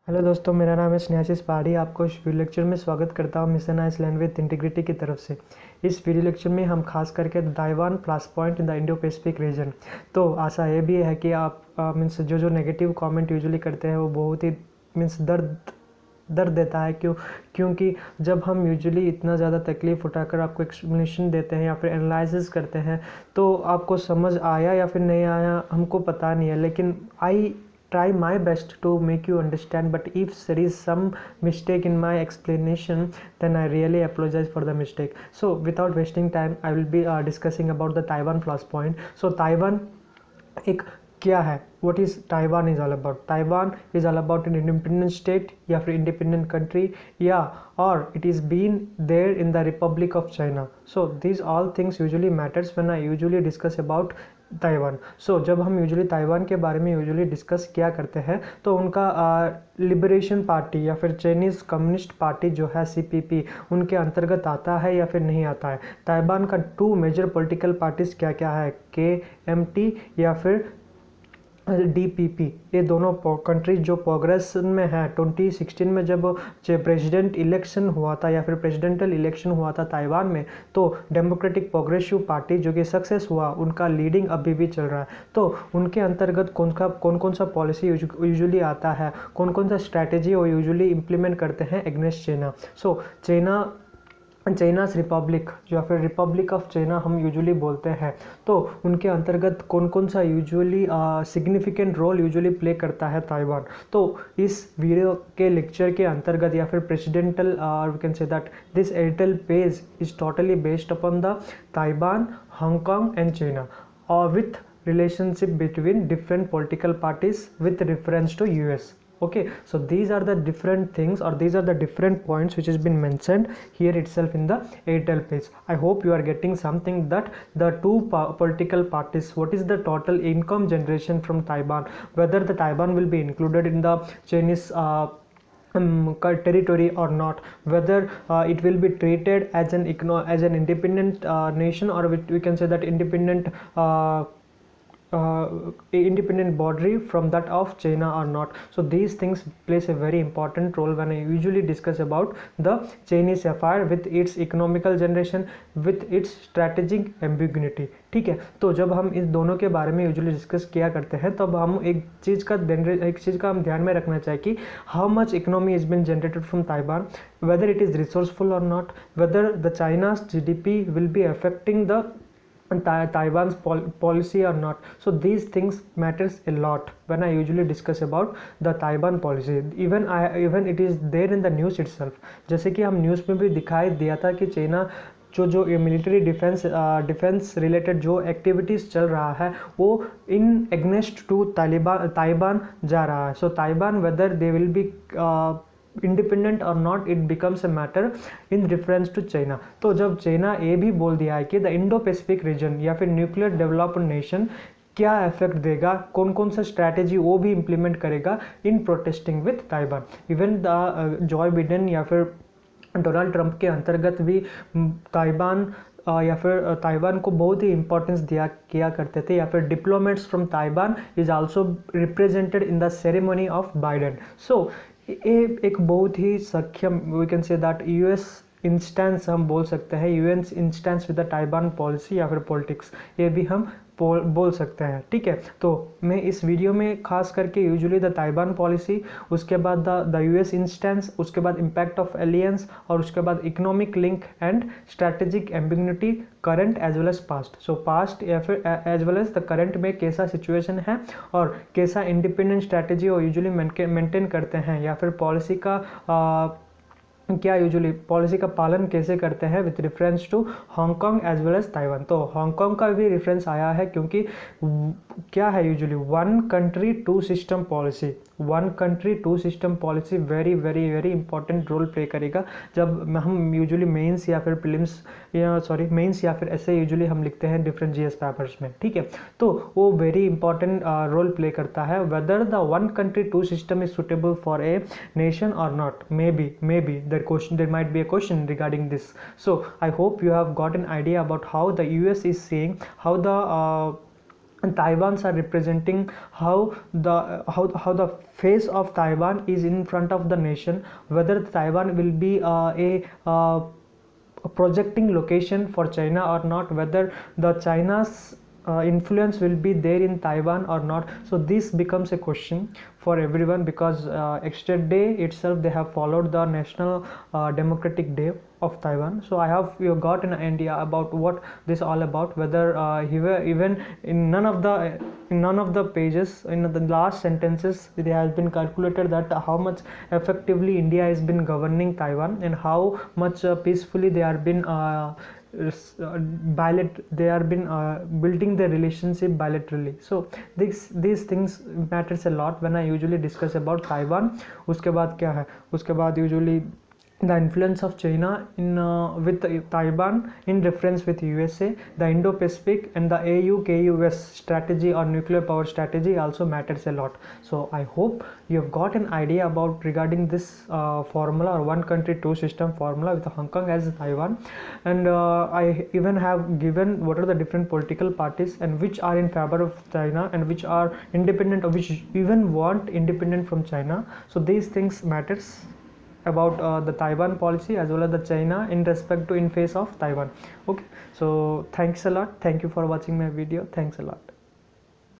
Hello दोस्तों, मेरा नाम है स्नेहाशीष पहाड़ी। आपको इस वीडियो लेक्चर में स्वागत करता हूँ मिशन आइसलैंड विद इंटीग्रिटी की तरफ से। इस वीडियो लेक्चर में हम खास करके Taiwan plus point in the Indo Pacific region. तो आशा ये भी है कि आप मीन्स जो नेगेटिव कमेंट यूजुअली करते हैं वो बहुत ही मीन्स दर्द देता है। क्योंकि जब हम यूजुअली इतना ज़्यादा तकलीफ़ उठाकर आपको एक्सप्लेनेशन देते हैं या फिर एनालिसिस करते हैं तो आपको समझ आया या फिर नहीं आया हमको पता नहीं है, लेकिन आई try my best to make you understand, but if there is some mistake in my explanation, then I really apologize for the mistake. So without wasting time, I will be discussing about the Taiwan plus point. So Taiwan एक क्या है, what is Taiwan is all about? Taiwan is all about an independent state या फिर independent country या or it is been there in the Republic of China. So these all things usually matters when I usually discuss about Taiwan. जब हम usually Taiwan के बारे में usually discuss किया करते हैं तो उनका लिबरेशन पार्टी या फिर चाइनीज़ कम्युनिस्ट पार्टी जो है सीपीपी उनके अंतर्गत आता है या फिर नहीं आता है। ताइवान का टू मेजर पॉलिटिकल पार्टीज क्या क्या है, केएमटी या फिर डीपीपी। ये दोनों कंट्रीज जो प्रोग्रेस में है। 2016 में जब प्रेसिडेंट इलेक्शन हुआ था या फिर प्रेसिडेंटल इलेक्शन हुआ था ताइवान में, तो डेमोक्रेटिक प्रोग्रेसिव पार्टी जो कि सक्सेस हुआ, उनका लीडिंग अभी भी चल रहा है। तो उनके अंतर्गत कौन कौन सा पॉलिसी यूजुअली आता है, कौन कौन सा स्ट्रैटेजी वो यूजुअली इम्प्लीमेंट करते हैं एग्नेस्ट चाइना। चाइनास रिपब्लिक या फिर रिपब्लिक ऑफ चाइना हम यूजुअली बोलते हैं। तो उनके अंतर्गत कौन कौन सा usually significant role usually play करता है ताइवान। तो इस वीडियो के लेक्चर के अंतर्गत या फिर presidential we can say that this editorial page is totally based upon the Taiwan, Hong Kong and China और with relationship between different political parties with reference to US. Okay, so these are the different things or these are the different points which has been mentioned here itself in the editorial page. I hope you are getting something that the two political parties, what is the total income generation from Taiwan, whether the Taiwan will be included in the Chinese territory or not, whether it will be treated as an independent nation, or we can say that independent boundary from that of China or not. So these things plays a very important role when I usually discuss about the Chinese affair with its economical generation, with its strategic ambiguity. ठीक है, तो जब हम इस दोनों के बारे में यूजुअली डिस्कस किया करते हैं तब हम एक चीज़ का हम ध्यान में रखना चाहिए कि how much economy is been generated from Taiwan, whether it is resourceful और not, whether the China's GDP will be affecting the Taiwan's policy or not. So these things matters a lot when I usually discuss about the Taiwan policy. Even it is there in the news itself. जैसे कि हम news में भी दिखाई दिया था कि China जो मिलिट्री डिफेंस रिलेटेड जो एक्टिविटीज़ चल रहा है वो इन एग्नेस्ट टू ताइवान जा रहा है। So Taiwan whether they will be independent और not, it becomes a matter in reference to China. तो जब चाइना ये भी बोल दिया है कि द इंडो पैसिफिक रीजन या फिर न्यूक्लियर डेवलप्ड नेशन क्या इफेक्ट देगा, कौन कौन सा स्ट्रैटेजी वो भी इम्प्लीमेंट करेगा in protesting with Taiwan. Even the Joe Biden या फिर डोनाल्ड ट्रंप के अंतर्गत भी ताइवान या फिर ताइवान को बहुत ही इंपॉर्टेंस किया करते थे, या फिर diplomats from Taiwan is also represented in the ceremony of Biden. So ये एक बहुत ही सक्षम, we can say that US instance हम बोल सकते हैं, UN instance with the Taiwan policy या फिर पॉलिटिक्स, ये भी हम बोल सकते हैं। ठीक है, तो मैं इस वीडियो में खास करके यूजुअली द ताइवान पॉलिसी, उसके बाद द यूएस इंस्टेंस, उसके बाद इम्पैक्ट ऑफ एलियंस, और उसके बाद economic link and strategic ambiguity current as well as past. So past या फिर as well as the current में कैसा सिचुएशन है और कैसा इंडिपेंडेंट स्ट्रैटेजी वो यूजुअली मेंटेन करते हैं, या फिर पॉलिसी का क्या यूजुअली पॉलिसी का पालन कैसे करते हैं with reference to Hong Kong as well as Taiwan. तो हांगकांग का भी रेफरेंस आया है क्योंकि क्या है usually one country two system policy, one country two system policy very very very important role play करेगा जब हम यूजुअली मेंस या फिर प्रीलिम्स मेंस या फिर ऐसे यूजुअली हम लिखते हैं डिफरेंट जीएस पेपर्स में। ठीक है, तो वो वेरी इंपॉर्टेंट रोल प्ले करता है whether the one country two system is suitable for a nation और not. Maybe there might be a question regarding this. So I hope you have got an idea about how the US is saying, how the and Taiwans are representing how the face of Taiwan is in front of the nation, whether Taiwan will be a projecting location for China or not, whether the China's influence will be there in Taiwan or not. So this becomes a question for everyone, because yesterday itself they have followed the National Democratic Day of Taiwan. So I have got an idea about what this all about, whether even in none of the pages, in the last sentences, it has been calculated that how much effectively India has been governing Taiwan, and how much peacefully they are been they are been building the relationship bilaterally. So these things matters a lot when I usually discuss about Taiwan. उसके बाद क्या है, उसके बाद usually the influence of China in with Taiwan in reference with USA, the Indo-Pacific, and the AU-KUS strategy or nuclear power strategy also matters a lot. So I hope you have got an idea about regarding this formula, or one country two system formula, with Hong Kong as Taiwan. And I even have given what are the different political parties and which are in favor of China and which are independent, or which even want independent from China. So these things matters about the Taiwan policy as well as the China in respect to in face of Taiwan. Okay, so thanks a lot. Thank you for watching my video. Thanks a lot.